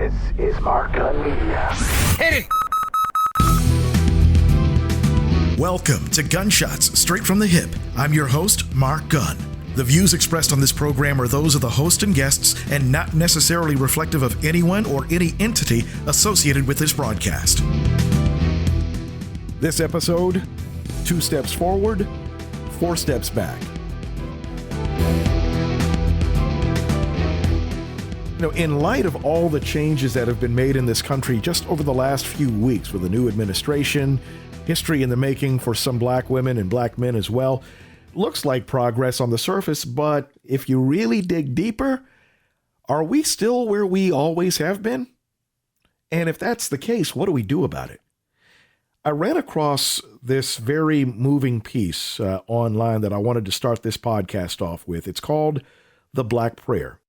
This is Mark Gunn Media. Hit it! Welcome to Gunshots Straight from the Hip. I'm your host, Mark Gunn. The views expressed on this program are those of the host and guests and not necessarily reflective of anyone or any entity associated with this broadcast. This episode, 2 steps forward, 4 steps back. In light of all the changes that have been made in this country just over the last few weeks with the new administration, history in the making for some black women and black men as well, looks like progress on the surface, but if you really dig deeper, are we still where we always have been? And if that's the case, what do we do about it? I ran across this very moving piece online that I wanted to start this podcast off with. It's called The Black Prayer.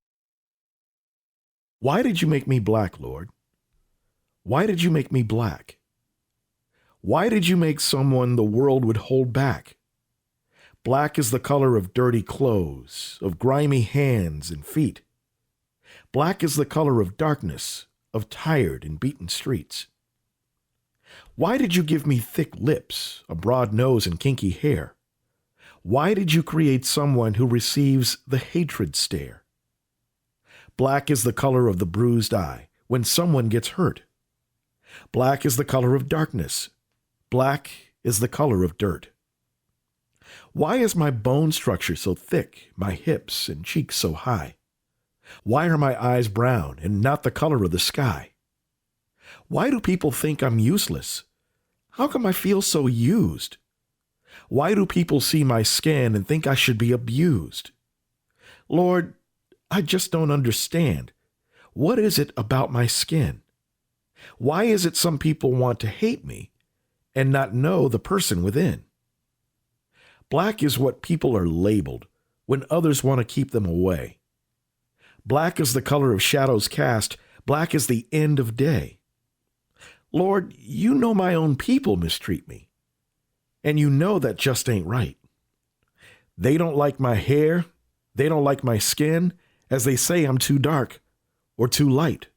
Why did you make me black, Lord? Why did you make me black? Why did you make someone the world would hold back? Black is the color of dirty clothes, of grimy hands and feet. Black is the color of darkness, of tired and beaten streets. Why did you give me thick lips, a broad nose, and kinky hair? Why did you create someone who receives the hatred stare? Black is the color of the bruised eye when someone gets hurt. Black is the color of darkness. Black is the color of dirt. Why is my bone structure so thick, my hips and cheeks so high? Why are my eyes brown and not the color of the sky? Why do people think I'm useless? How come I feel so used? Why do people see my skin and think I should be abused? Lord, I just don't understand. What is it about my skin? Why is it some people want to hate me and not know the person within? Black is what people are labeled when others want to keep them away. Black is the color of shadows cast. Black is the end of day. Lord, you know my own people mistreat me, and you know that just ain't right. They don't like my hair. They don't like my skin, as they say I'm too dark or too light.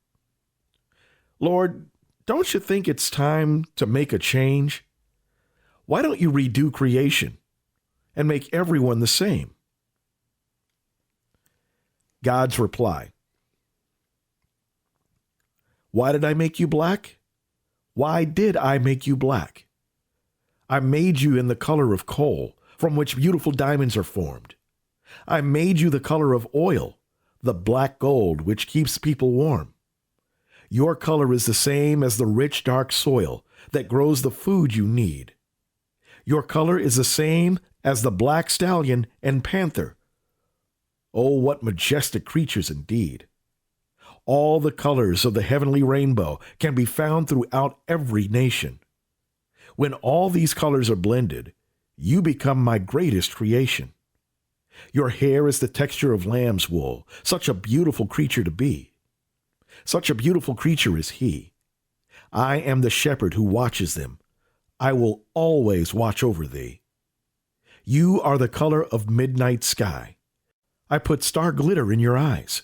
Lord, don't you think it's time to make a change? Why don't you redo creation and make everyone the same? God's reply. Why did I make you black? Why did I make you black? I made you in the color of coal, from which beautiful diamonds are formed. I made you the color of oil, the black gold which keeps people warm. Your color is the same as the rich dark soil that grows the food you need. Your color is the same as the black stallion and panther. Oh, what majestic creatures indeed. All the colors of the heavenly rainbow can be found throughout every nation. When all these colors are blended, you become my greatest creation. Your hair is the texture of lamb's wool, such a beautiful creature to be. Such a beautiful creature is he. I am the shepherd who watches them. I will always watch over thee. You are the color of midnight sky. I put star glitter in your eyes.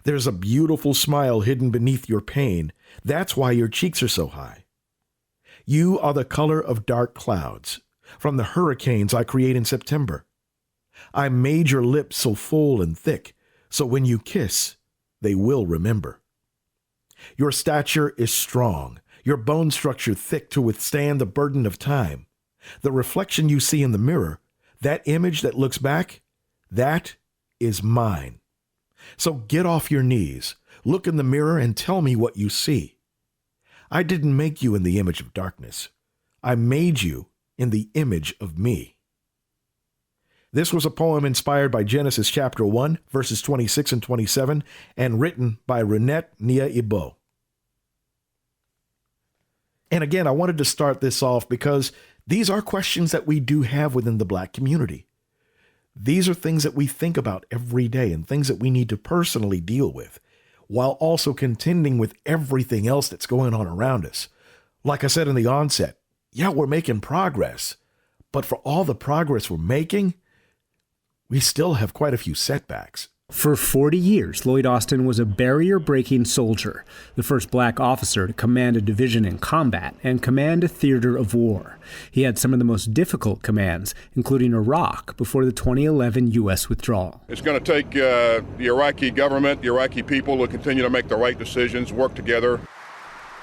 There's a beautiful smile hidden beneath your pain. That's why your cheeks are so high. You are the color of dark clouds, from the hurricanes I create in September. I made your lips so full and thick, so when you kiss, they will remember. Your stature is strong, your bone structure thick to withstand the burden of time. The reflection you see in the mirror, that image that looks back, that is mine. So get off your knees, look in the mirror and tell me what you see. I didn't make you in the image of darkness. I made you in the image of me. This was a poem inspired by Genesis chapter 1, verses 26 and 27, and written by Renette Nia-Ibo. And again, I wanted to start this off because these are questions that we do have within the black community. These are things that we think about every day and things that we need to personally deal with, while also contending with everything else that's going on around us. Like I said in the onset, yeah, we're making progress, but for all the progress we're making, we still have quite a few setbacks. For 40 years, Lloyd Austin was a barrier-breaking soldier, the first black officer to command a division in combat and command a theater of war. He had some of the most difficult commands, including Iraq, before the 2011 U.S. withdrawal. It's going to take the Iraqi government, the Iraqi people to continue to make the right decisions, work together.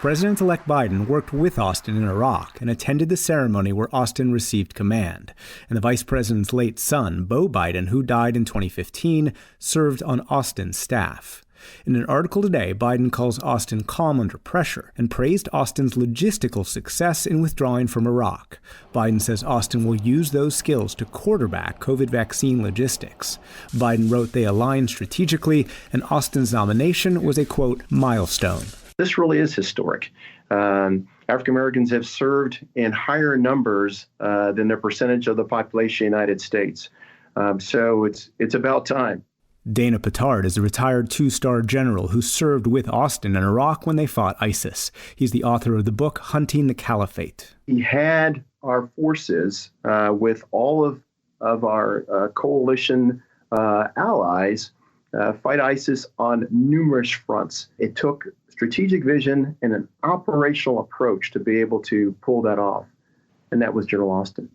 President-elect Biden worked with Austin in Iraq and attended the ceremony where Austin received command. And the vice president's late son, Beau Biden, who died in 2015, served on Austin's staff. In an article today, Biden calls Austin calm under pressure and praised Austin's logistical success in withdrawing from Iraq. Biden says Austin will use those skills to quarterback COVID vaccine logistics. Biden wrote they align strategically, and Austin's nomination was a, quote, milestone. This really is historic. African Americans have served in higher numbers than their percentage of the population of the United States. So it's about time. Dana Petard is a retired two-star general who served with Austin in Iraq when they fought ISIS. He's the author of the book Hunting the Caliphate. He had our forces with all of our coalition allies fight ISIS on numerous fronts. It took strategic vision and an operational approach to be able to pull that off. And that was General Austin.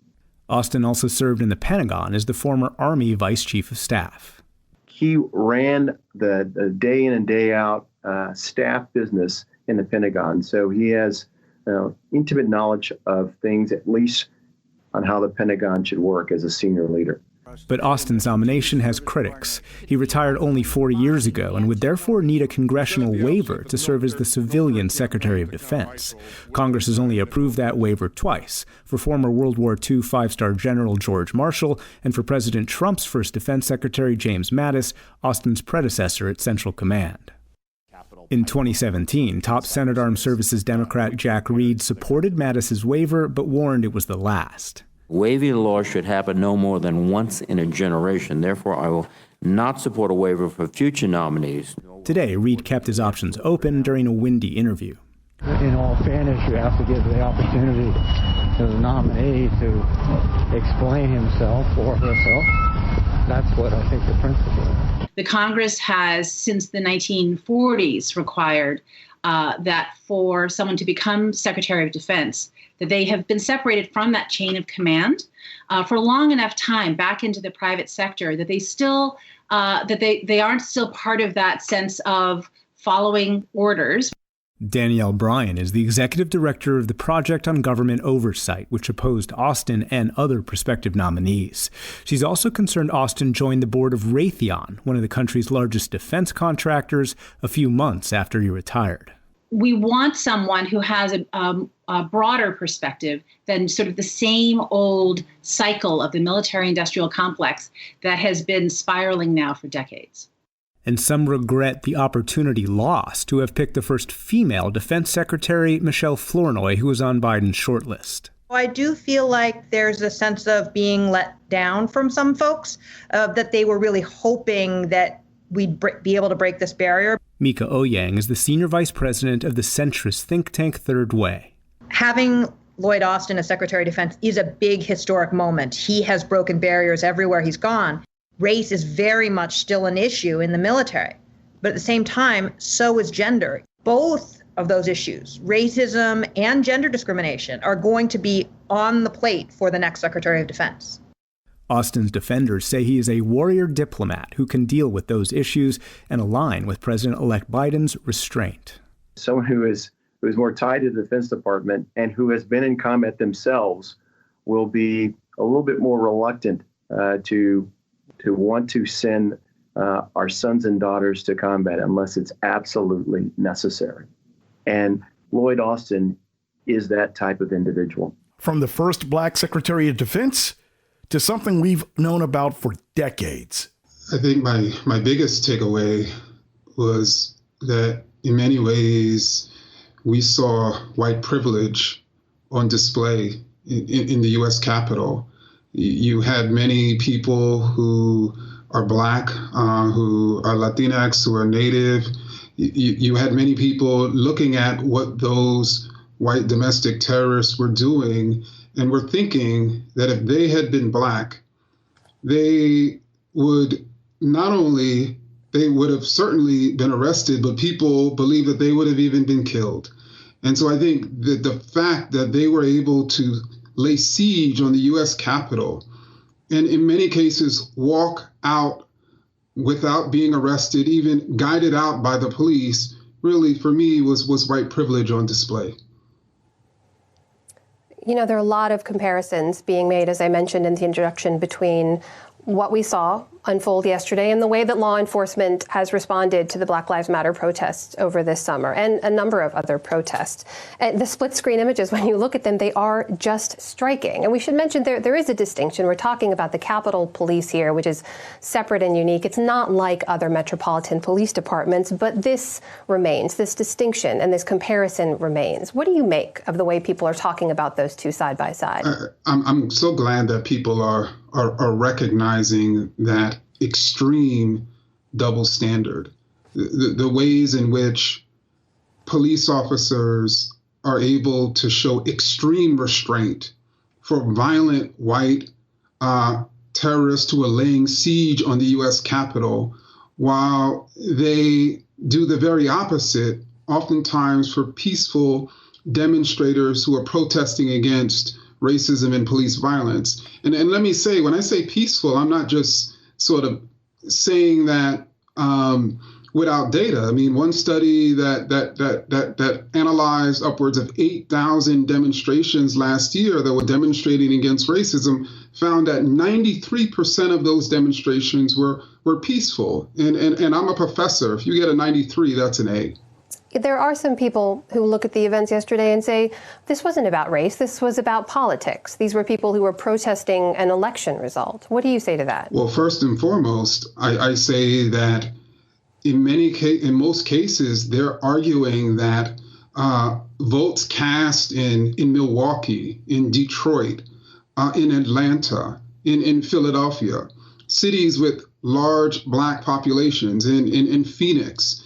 Austin also served in the Pentagon as the former Army Vice Chief of Staff. He ran the day in and day out staff business in the Pentagon. So he has intimate knowledge of things, at least on how the Pentagon should work as a senior leader. But Austin's nomination has critics. He retired only 4 years ago and would therefore need a congressional waiver to serve as the civilian Secretary of Defense. Congress has only approved that waiver twice, for former World War II five-star General George Marshall and for President Trump's first Defense Secretary James Mattis, Austin's predecessor at Central Command. In 2017, top Senate Armed Services Democrat Jack Reed supported Mattis's waiver but warned it was the last. Waiving the law should happen no more than once in a generation. Therefore, I will not support a waiver for future nominees. Today, Reed kept his options open during a windy interview. In all fairness, you have to give the opportunity to the nominee to explain himself or herself. That's what I think the principle is. The Congress has, since the 1940s, required that for someone to become Secretary of Defense, that they have been separated from that chain of command for a long enough time back into the private sector that they still they aren't still part of that sense of following orders. Danielle Bryan is the executive director of the Project on Government Oversight, which opposed Austin and other prospective nominees. She's also concerned Austin joined the board of Raytheon, one of the country's largest defense contractors, a few months after he retired. We want someone who has a broader perspective than sort of the same old cycle of the military-industrial complex that has been spiraling now for decades. And some regret the opportunity lost to have picked the first female Defense Secretary, Michelle Flournoy, who was on Biden's shortlist. I do feel like there's a sense of being let down from some folks, that they were really hoping that we'd be able to break this barrier. Mika Oyang is the senior vice president of the centrist think tank Third Way. Having Lloyd Austin as Secretary of Defense is a big historic moment. He has broken barriers everywhere he's gone. Race is very much still an issue in the military, but at the same time, so is gender. Both of those issues, racism and gender discrimination, are going to be on the plate for the next Secretary of Defense. Austin's defenders say he is a warrior diplomat who can deal with those issues and align with President-elect Biden's restraint. Someone who is more tied to the Defense Department and who has been in combat themselves will be a little bit more reluctant to want to send our sons and daughters to combat unless it's absolutely necessary. And Lloyd Austin is that type of individual. From the first black Secretary of Defense to something we've known about for decades. I think my biggest takeaway was that in many ways we saw white privilege on display in the U.S. Capitol. You had many people who are Black, who are Latinx, who are Native. You had many people looking at what those white domestic terrorists were doing and were thinking that if they had been Black, they would not only they would have certainly been arrested, but people believe that they would have even been killed. And so I think that the fact that they were able to lay siege on the U.S. Capitol and in many cases walk out without being arrested, even guided out by the police, really for me was white privilege on display. You know, there are a lot of comparisons being made, as I mentioned in the introduction, between what we saw unfold yesterday and the way that law enforcement has responded to the Black Lives Matter protests over this summer and a number of other protests. And the split screen images, when you look at them, they are just striking. And we should mention there is a distinction. We're talking about the Capitol Police here, which is separate and unique. It's not like other metropolitan police departments, but this remains, this distinction and this comparison remains. What do you make of the way people are talking about those two side by side? I'm so glad that people are recognizing that extreme double standard, the ways in which police officers are able to show extreme restraint for violent white terrorists who are laying siege on the U.S. Capitol, while they do the very opposite, oftentimes for peaceful demonstrators who are protesting against racism and police violence. And let me say, when I say peaceful, I'm not just sort of saying that without data. I mean, one study that analyzed upwards of 8,000 demonstrations last year that were demonstrating against racism found that 93% of those demonstrations were peaceful. And I'm a professor. If you get a 93, that's an A. There are some people who look at the events yesterday and say, this wasn't about race, this was about politics. These were people who were protesting an election result. What do you say to that? Well, first and foremost, I say that in most cases, they're arguing that votes cast in Milwaukee, in Detroit, in Atlanta, in Philadelphia, cities with large Black populations, in Phoenix,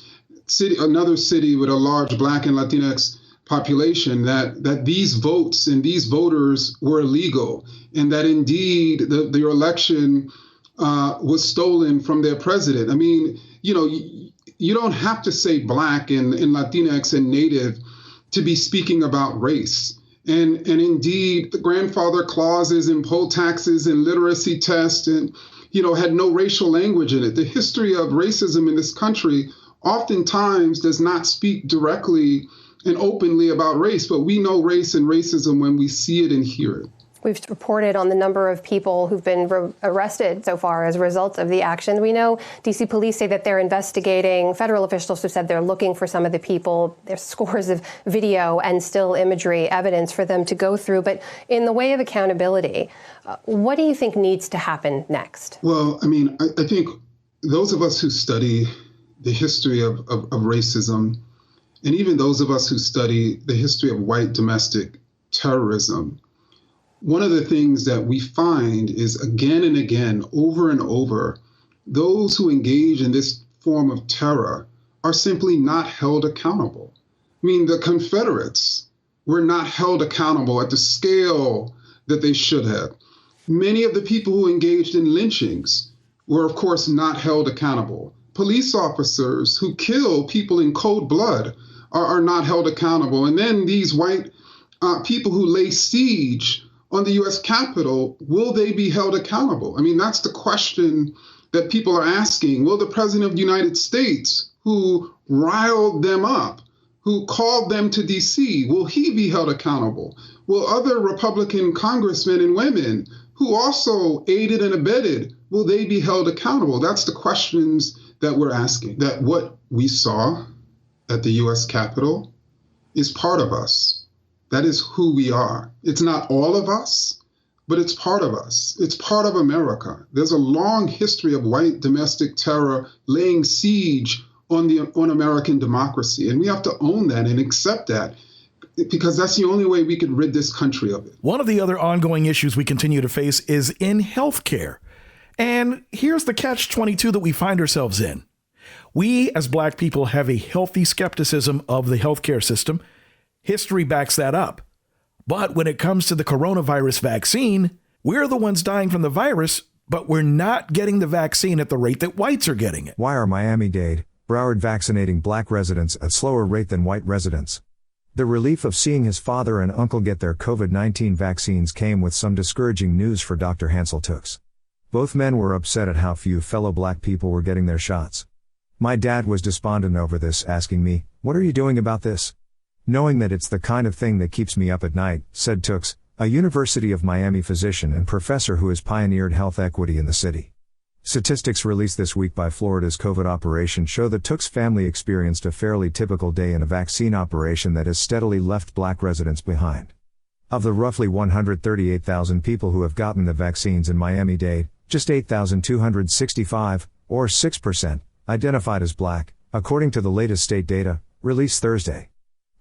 another city with a large Black and Latinx population, that these votes and these voters were illegal, and that indeed the election was stolen from their president. I mean, you don't have to say Black and Latinx and Native to be speaking about race. And indeed, the grandfather clauses and poll taxes and literacy tests and, had no racial language in it. The history of racism in this country oftentimes does not speak directly and openly about race, but we know race and racism when we see it and hear it. We've reported on the number of people who've been arrested so far as a result of the action. We know D.C. police say that they're investigating. Federal officials have said they're looking for some of the people. There's scores of video and still imagery evidence for them to go through. But in the way of accountability, what do you think needs to happen next? Well, I mean, I think those of us who study the history of racism, and even those of us who study the history of white domestic terrorism, one of the things that we find is again and again, over and over, those who engage in this form of terror are simply not held accountable. I mean, the Confederates were not held accountable at the scale that they should have. Many of the people who engaged in lynchings were, of course, not held accountable. Police officers who kill people in cold blood are not held accountable. And then these white people who lay siege on the U.S. Capitol, will they be held accountable? I mean, that's the question that people are asking. Will the President of the United States, who riled them up, who called them to D.C., will he be held accountable? Will other Republican congressmen and women who also aided and abetted, will they be held accountable? That's the questions that we're asking. That what we saw at the U.S. Capitol is part of us. That is who we are. It's not all of us, but it's part of us. It's part of America. There's a long history of white domestic terror laying siege on American democracy. And we have to own that and accept that, because that's the only way we can rid this country of it. One of the other ongoing issues we continue to face is in healthcare. And here's the catch-22 that we find ourselves in. We, as Black people, have a healthy skepticism of the healthcare system. History backs that up. But when it comes to the coronavirus vaccine, we're the ones dying from the virus, but we're not getting the vaccine at the rate that whites are getting it. Why are Miami-Dade, Broward vaccinating black residents at slower rate than white residents? The relief of seeing his father and uncle get their COVID-19 vaccines came with some discouraging news for Dr. Hansel Tooks. Both men were upset at how few fellow black people were getting their shots. My dad was despondent over this, asking me, "What are you doing about this?" "Knowing that it's the kind of thing that keeps me up at night," said Tooks, a University of Miami physician and professor who has pioneered health equity in the city. Statistics released this week by Florida's COVID operation show that Tooks' family experienced a fairly typical day in a vaccine operation that has steadily left black residents behind. Of the roughly 138,000 people who have gotten the vaccines in Miami-Dade, just 8,265, or 6%, identified as black, according to the latest state data, released Thursday.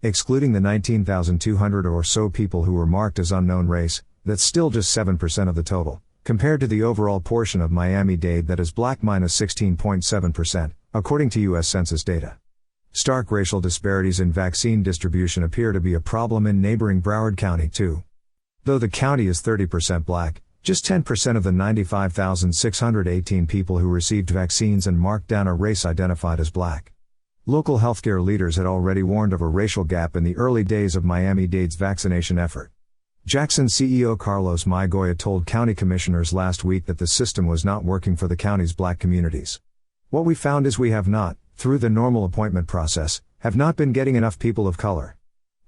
Excluding the 19,200 or so people who were marked as unknown race, that's still just 7% of the total, compared to the overall portion of Miami-Dade that is black minus 16.7%, according to U.S. Census data. Stark racial disparities in vaccine distribution appear to be a problem in neighboring Broward County too. Though the county is 30% black, just 10% of the 95,618 people who received vaccines and marked down a race identified as black. Local healthcare leaders had already warned of a racial gap in the early days of Miami-Dade's vaccination effort. Jackson CEO Carlos Maigoya told county commissioners last week that the system was not working for the county's black communities. "What we found is we have not, through the normal appointment process, have not been getting enough people of color.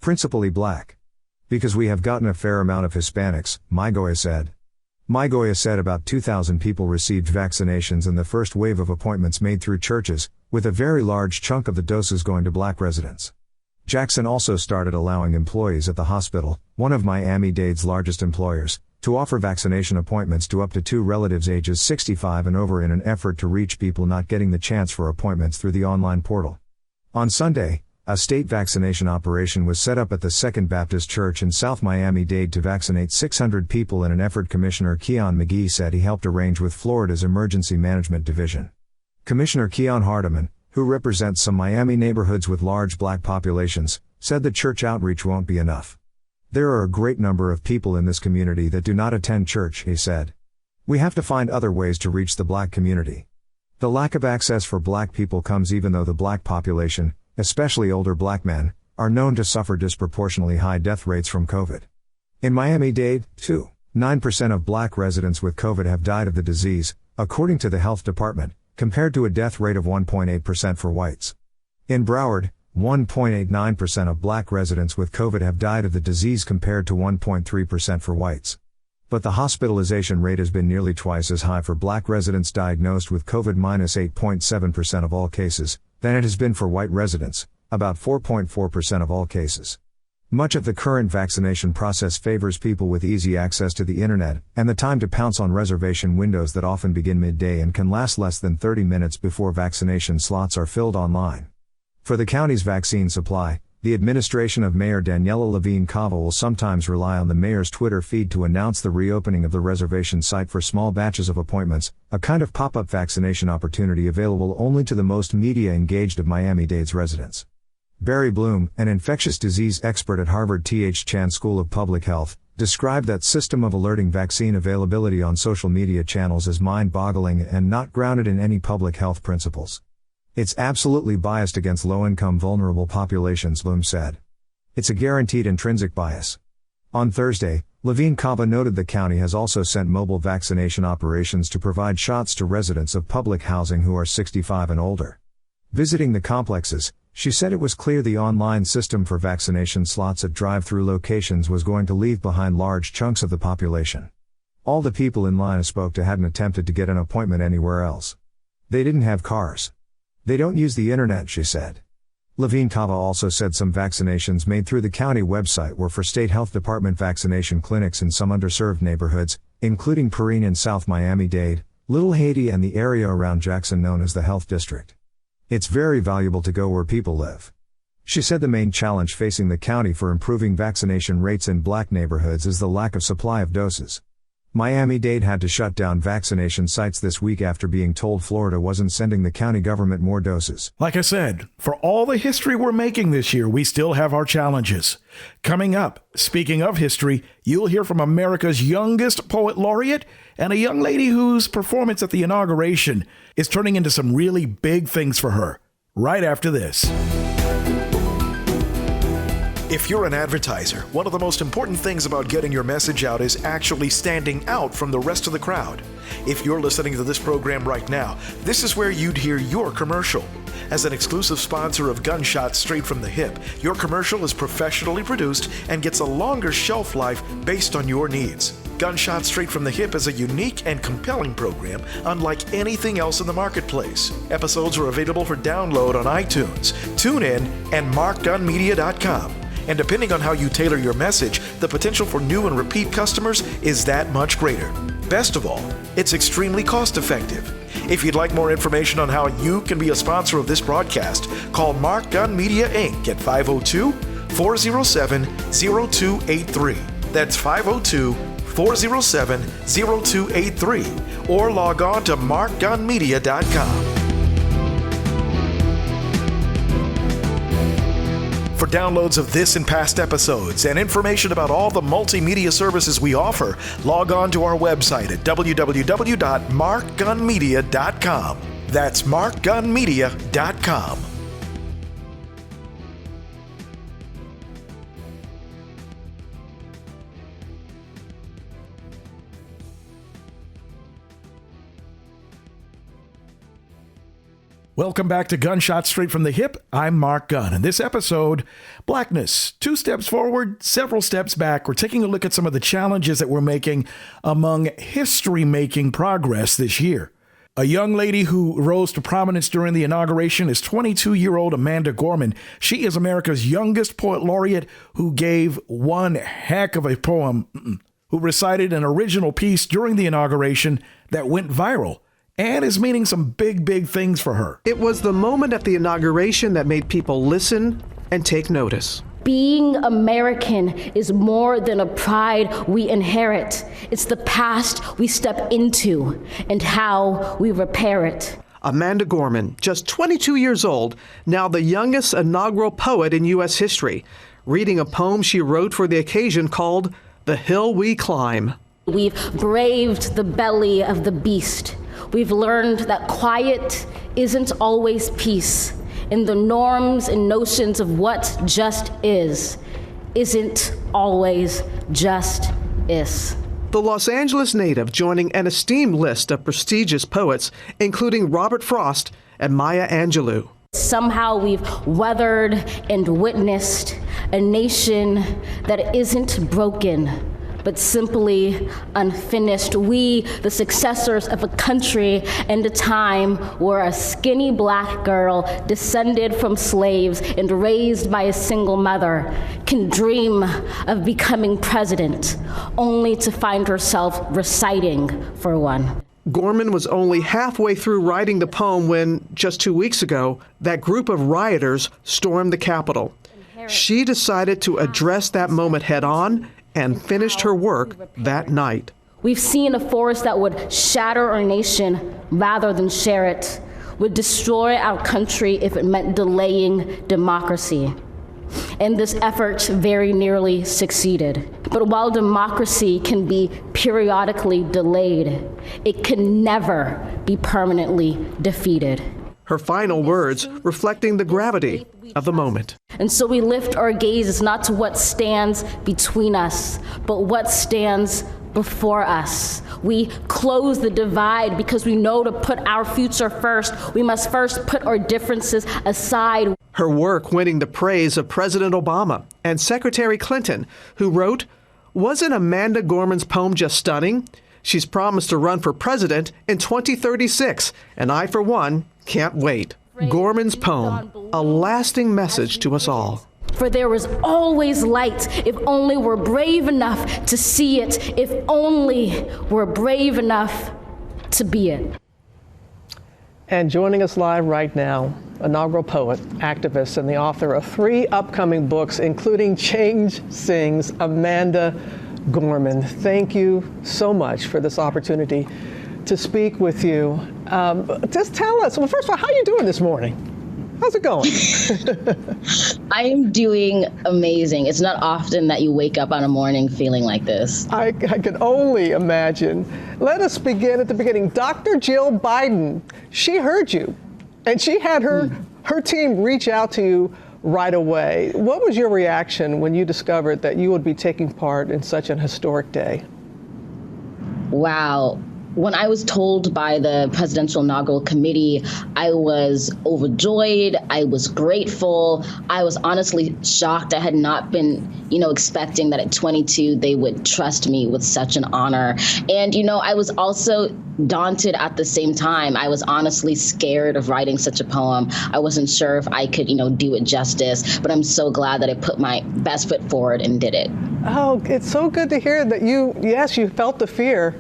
Principally black. Because we have gotten a fair amount of Hispanics," Maigoya said. Maigoya said about 2,000 people received vaccinations in the first wave of appointments made through churches, with a very large chunk of the doses going to black residents. Jackson also started allowing employees at the hospital, one of Miami-Dade's largest employers, to offer vaccination appointments to up to 2 relatives ages 65 and over in an effort to reach people not getting the chance for appointments through the online portal. On Sunday, a state vaccination operation was set up at the Second Baptist Church in South Miami-Dade to vaccinate 600 people in an effort Commissioner Keon McGee said he helped arrange with Florida's Emergency Management Division. Commissioner Keon Hardiman, who represents some Miami neighborhoods with large black populations, said the church outreach won't be enough. "There are a great number of people in this community that do not attend church," he said. "We have to find other ways to reach the black community. The lack of access for black people comes even though the black population, especially older black men, are known to suffer disproportionately high death rates from COVID. In Miami-Dade, too, 9% of black residents with COVID have died of the disease, according to the health department, compared to a death rate of 1.8% for whites. In Broward, 1.89% of black residents with COVID have died of the disease compared to 1.3% for whites. But the hospitalization rate has been nearly twice as high for black residents diagnosed with COVID -8.7% of all cases, than it has been for white residents, about 4.4% of all cases. Much of the current vaccination process favors people with easy access to the internet, and the time to pounce on reservation windows that often begin midday and can last less than 30 minutes before vaccination slots are filled online. For the county's vaccine supply, the administration of Mayor Daniela Levine Cava will sometimes rely on the mayor's Twitter feed to announce the reopening of the reservation site for small batches of appointments, a kind of pop-up vaccination opportunity available only to the most media-engaged of Miami-Dade's residents. Barry Bloom, an infectious disease expert at Harvard T.H. Chan School of Public Health, described that system of alerting vaccine availability on social media channels as mind-boggling and not grounded in any public health principles. "It's absolutely biased against low-income vulnerable populations," Bloom said. "It's a guaranteed intrinsic bias." On Thursday, Levine Cava noted the county has also sent mobile vaccination operations to provide shots to residents of public housing who are 65 and older. Visiting the complexes, she said it was clear the online system for vaccination slots at drive-through locations was going to leave behind large chunks of the population. All the people in line I spoke to hadn't attempted to get an appointment anywhere else. They didn't have cars. They don't use the internet, she said. Levine Cava also said some vaccinations made through the county website were for state health department vaccination clinics in some underserved neighborhoods, including Perrine in South Miami-Dade, Little Haiti and the area around Jackson known as the Health District. "It's very valuable to go where people live." She said the main challenge facing the county for improving vaccination rates in black neighborhoods is the lack of supply of doses. Miami-Dade had to shut down vaccination sites this week after being told Florida wasn't sending the county government more doses. Like I said, for all the history we're making this year, we still have our challenges. Coming up, speaking of history, you'll hear from America's youngest poet laureate and a young lady whose performance at the inauguration is turning into some really big things for her. Right after this. If you're an advertiser, one of the most important things about getting your message out is actually standing out from the rest of the crowd. If you're listening to this program right now, this is where you'd hear your commercial. As an exclusive sponsor of Gunshots Straight from the Hip, your commercial is professionally produced and gets a longer shelf life based on your needs. Gunshots Straight from the Hip is a unique and compelling program unlike anything else in the marketplace. Episodes are available for download on iTunes, TuneIn, and MarkGunMedia.com. And depending on how you tailor your message, the potential for new and repeat customers is that much greater. Best of all, it's extremely cost-effective. If you'd like more information on how you can be a sponsor of this broadcast, call Mark Gunn Media Inc. at 502-407-0283. That's 502-407-0283. Or log on to markgunmedia.com. For downloads of this and past episodes and information about all the multimedia services we offer, log on to our website at www.markgunmedia.com. That's markgunmedia.com. Welcome back to Gunshots Straight from the Hip. I'm Mark Gunn. In this episode, Blackness. 2 steps forward, several steps back. We're taking a look at some of the challenges that we're making among history-making progress this year. A young lady who rose to prominence during the inauguration is 22-year-old Amanda Gorman. She is America's youngest poet laureate who gave one heck of a poem, who recited an original piece during the inauguration that went viral and is meaning some big, big things for her. It was the moment at the inauguration that made people listen and take notice. Being American is more than a pride we inherit. It's the past we step into and how we repair it. Amanda Gorman, just 22 years old, now the youngest inaugural poet in U.S. history, reading a poem she wrote for the occasion called The Hill We Climb. We've braved the belly of the beast. We've learned that quiet isn't always peace, and the norms and notions of what just isn't always just is. The Los Angeles native joining an esteemed list of prestigious poets, including Robert Frost and Maya Angelou. Somehow we've weathered and witnessed a nation that isn't broken, but simply unfinished. We, the successors of a country and a time where a skinny black girl descended from slaves and raised by a single mother can dream of becoming president, only to find herself reciting for one. Gorman was only halfway through writing the poem when, just 2 weeks ago, that group of rioters stormed the Capitol. She decided to address that moment head on and finished her work that night. We've seen a force that would shatter our nation rather than share it, would destroy our country if it meant delaying democracy. And this effort very nearly succeeded. But while democracy can be periodically delayed, it can never be permanently defeated. Her final words reflecting the gravity of the moment. And so we lift our gazes not to what stands between us, but what stands before us. We close the divide because we know to put our future first, we must first put our differences aside. Her work winning the praise of President Obama and Secretary Clinton, who wrote, "Wasn't Amanda Gorman's poem just stunning? She's promised to run for president in 2036, and I, for one, can't wait." Gorman's poem, a lasting message to us all. For there was always light, if only we're brave enough to see it, if only we're brave enough to be it. And joining us live right now, inaugural poet, activist, and the author of 3 upcoming books, including Change Sings, Amanda Gorman, thank you so much for this opportunity to speak with you. Just tell us, well, first of all, how are you doing this morning? How's it going? I am doing amazing. It's not often that you wake up on a morning feeling like this. I can only imagine. Let us begin at the beginning. Dr. Jill Biden, she heard you, and she had her team reach out to you right away. What was your reaction when you discovered that you would be taking part in such an historic day? Wow. When I was told by the Presidential Inaugural Committee, I was overjoyed. I was grateful. I was honestly shocked. I had not been, expecting that at 22 they would trust me with such an honor. And, I was also daunted at the same time. I was honestly scared of writing such a poem. I wasn't sure if I could, do it justice, but I'm so glad that I put my best foot forward and did it. Oh, it's so good to hear that you felt the fear,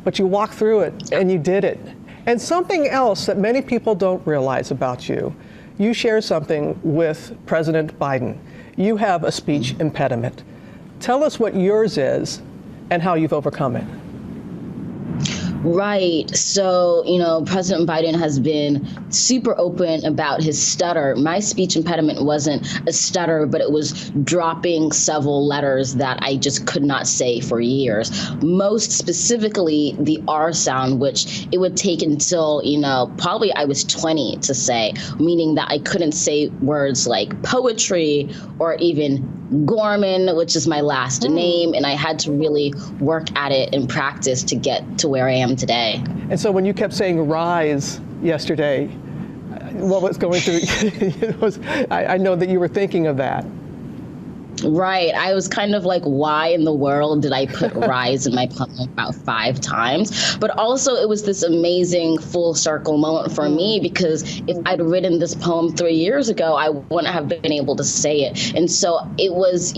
but you walked through it and you did it. And something else that many people don't realize about you, you share something with President Biden. You have a speech impediment. Tell us what yours is and how you've overcome it. Right. So, President Biden has been super open about his stutter. My speech impediment wasn't a stutter, but it was dropping several letters that I just could not say for years. Most specifically, the R sound, which it would take until, probably I was 20 to say, meaning that I couldn't say words like poetry or even Gorman, which is my last name, and I had to really work at it and practice to get to where I am today. And so when you kept saying rise yesterday, what was going through I know that you were thinking of that. Right. I was kind of like, why in the world did I put rise in my poem about 5 times? But also it was this amazing full circle moment for me, because if I'd written this poem 3 years ago, I wouldn't have been able to say it. And so it was,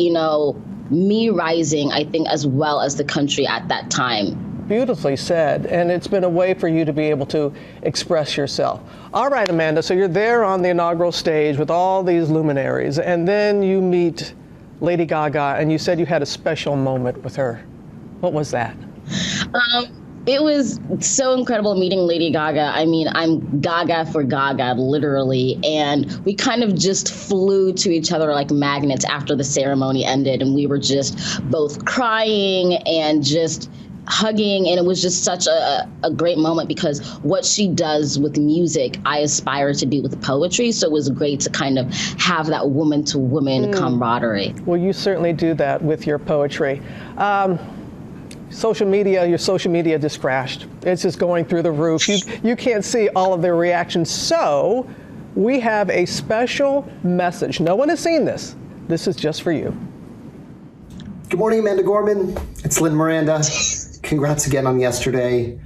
me rising, I think, as well as the country at that time. Beautifully said. And it's been a way for you to be able to express yourself. All right, Amanda, so you're there on the inaugural stage with all these luminaries, and then you meet Lady Gaga, and you said you had a special moment with her. What was that? It was so incredible meeting Lady Gaga. I mean, I'm Gaga for Gaga, literally. And we kind of just flew to each other like magnets after the ceremony ended. And we were just both crying and just hugging, and it was just such a great moment, because what she does with music, I aspire to do with poetry. So it was great to kind of have that woman-to-woman camaraderie. Well, you certainly do that with your poetry. Your social media just crashed. It's just going through the roof. You can't see all of their reactions. So we have a special message. No one has seen this. This is just for you. Good morning, Amanda Gorman. It's Lynn Miranda. Congrats again on yesterday.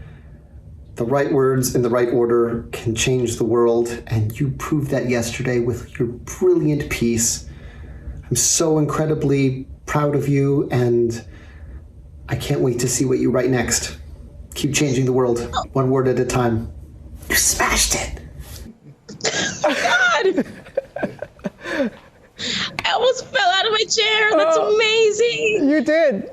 The right words in the right order can change the world, and you proved that yesterday with your brilliant piece. I'm so incredibly proud of you, and I can't wait to see what you write next. Keep changing the world, one word at a time. You smashed it. God! I almost fell out of my chair. That's amazing. You did.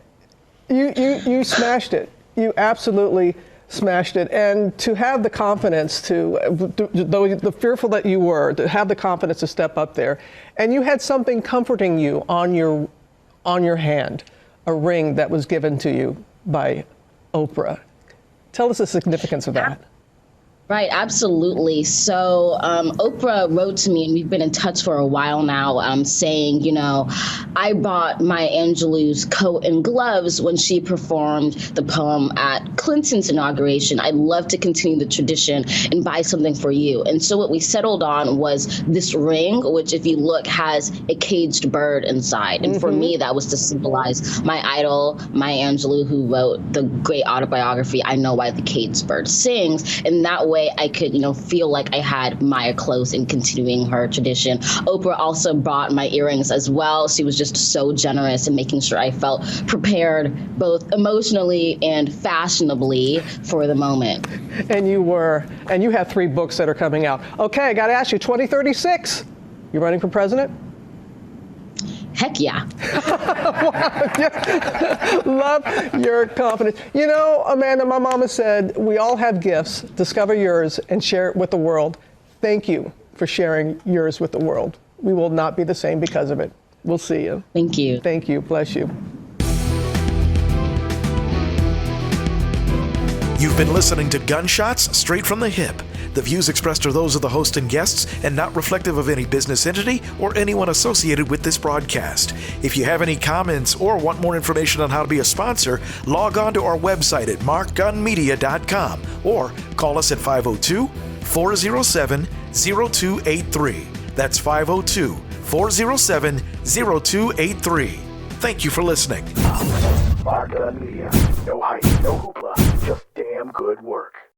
You smashed it. You absolutely smashed it. And to have the confidence though the fearful that you were, to have the confidence to step up there, and you had something comforting you on your hand, a ring that was given to you by Oprah. Tell us the significance of that. Right, absolutely. So Oprah wrote to me, and we've been in touch for a while now, saying, I bought Maya Angelou's coat and gloves when she performed the poem at Clinton's inauguration. I'd love to continue the tradition and buy something for you. And so what we settled on was this ring, which, if you look, has a caged bird inside. And for me, that was to symbolize my idol, Maya Angelou, who wrote the great autobiography, I Know Why the Caged Bird Sings. And that way I could, feel like I had Maya close in continuing her tradition. Oprah also bought my earrings as well. She was just so generous in making sure I felt prepared both emotionally and fashionably for the moment. And you were. And you have 3 books that are coming out. Okay, I got to ask you, 2036, you running for president? Heck yeah. Love your confidence. You know, Amanda, my mama said, we all have gifts. Discover yours and share it with the world. Thank you for sharing yours with the world. We will not be the same because of it. We'll see you. Thank you. Thank you. Bless you. You've been listening to Gunshots Straight from the Hip. The views expressed are those of the host and guests and not reflective of any business entity or anyone associated with this broadcast. If you have any comments or want more information on how to be a sponsor, log on to our website at markgunmedia.com or call us at 502-407-0283. That's 502-407-0283. Thank you for listening. Mark Gunn Media. No hype, no hoopla, just damn good work.